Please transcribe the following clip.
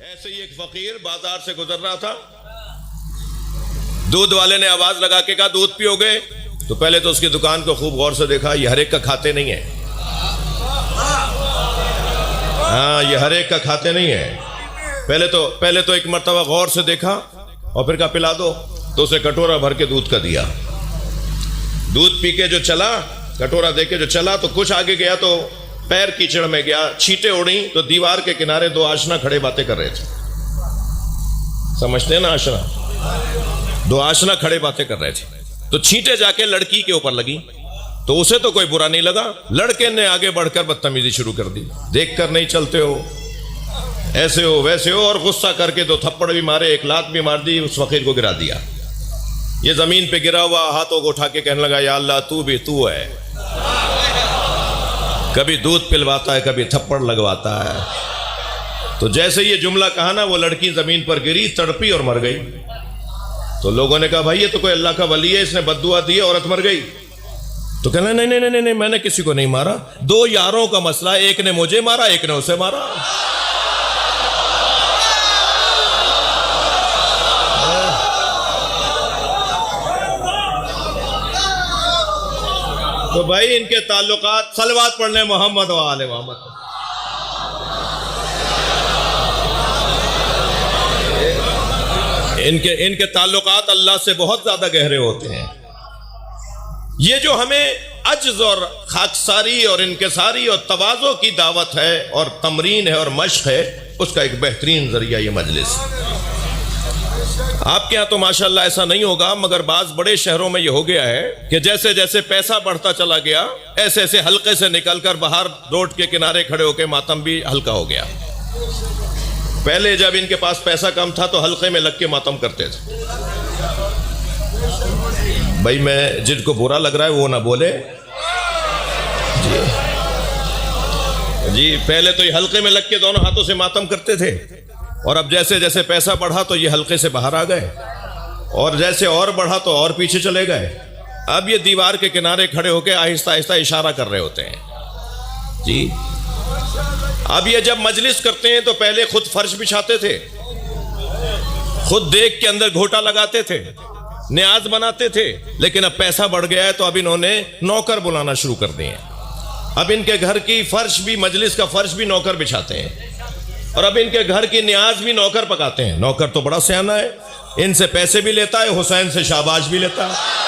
ایسے ہی ایک فقیر بازار سے گزر رہا تھا، دودھ والے نے آواز لگا کے کہا دودھ پیو گے؟ تو پہلے تو اس کی دکان کو خوب غور سے دیکھا، یہ ہر ایک کا کھاتے نہیں ہے، ہاں یہ ہر ایک کا کھاتے نہیں ہے۔ پہلے تو ایک مرتبہ غور سے دیکھا اور پھر کہا پلا دو، تو اسے کٹورا بھر کے دودھ کا دیا۔ دودھ پی کے جو چلا، کٹورا دے کے جو چلا، تو کچھ آگے گیا تو پیر کیچڑ میں گیا، چھینٹیں اڑیں تو دیوار کے کنارے دو آشنا کھڑے باتیں کر رہے تھے۔ سمجھتے ہیں نا آشنا؟ دو آشنا کھڑے باتیں کر رہے تھے، تو چھینٹیں جا کے لڑکی کے اوپر لگی، تو اسے تو کوئی برا نہیں لگا، لڑکے نے آگے بڑھ کر بدتمیزی شروع کر دی، دیکھ کر نہیں چلتے ہو، ایسے ہو ویسے ہو، اور غصہ کر کے دو تھپڑ بھی مارے، ایک لات بھی مار دی، اس فقیر کو گرا دیا۔ یہ زمین پہ گرا ہوا ہاتھوں کو اٹھا کے کہنے لگا یا اللہ تو بھی تو ہے، کبھی دودھ پلواتا ہے کبھی تھپڑ لگواتا ہے۔ تو جیسے یہ جملہ کہا نا، وہ لڑکی زمین پر گری، تڑپی اور مر گئی۔ تو لوگوں نے کہا بھائی یہ تو کوئی اللہ کا ولی ہے، اس نے بد دعا دی، عورت مر گئی۔ تو کہنا نہیں میں نے کسی کو نہیں مارا، دو یاروں کا مسئلہ، ایک نے مجھے مارا ایک نے اسے مارا۔ تو بھائی ان کے تعلقات، صلوات پڑھنے محمد و آل محمد۔ ان کے تعلقات اللہ سے بہت زیادہ گہرے ہوتے ہیں۔ یہ جو ہمیں عجز اور خاکساری اور انکساری اور تواضع کی دعوت ہے اور تمرین ہے اور مشق ہے، اس کا ایک بہترین ذریعہ یہ مجلس ہے۔ آپ کے ہاں تو ماشاءاللہ ایسا نہیں ہوگا، مگر بعض بڑے شہروں میں یہ ہو گیا ہے کہ جیسے جیسے پیسہ بڑھتا چلا گیا، ایسے ایسے حلقے سے نکل کر باہر روڈ کے کنارے کھڑے ہو کے ماتم بھی ہلکا ہو گیا۔ پہلے جب ان کے پاس پیسہ کم تھا تو حلقے میں لگ کے ماتم کرتے تھے۔ بھائی میں جن کو برا لگ رہا ہے وہ نہ بولے جی، پہلے تو یہ حلقے میں لگ کے دونوں ہاتھوں سے ماتم کرتے تھے، اور اب جیسے جیسے پیسہ بڑھا تو یہ حلقے سے باہر آ گئے، اور جیسے اور بڑھا تو اور پیچھے چلے گئے۔ اب یہ دیوار کے کنارے کھڑے ہو کے آہستہ آہستہ اشارہ کر رہے ہوتے ہیں جی۔ اب یہ جب مجلس کرتے ہیں تو پہلے خود فرش بچھاتے تھے، خود دیکھ کے اندر گھوٹا لگاتے تھے، نیاز بناتے تھے، لیکن اب پیسہ بڑھ گیا ہے تو اب انہوں نے نوکر بلانا شروع کر دیے۔ اب ان کے گھر کی فرش بھی، مجلس کا فرش بھی نوکر بچھاتے ہیں، اور اب ان کے گھر کی نیاز بھی نوکر پکاتے ہیں۔ نوکر تو بڑا سیانہ ہے، ان سے پیسے بھی لیتا ہے، حسین سے شاباش بھی لیتا ہے۔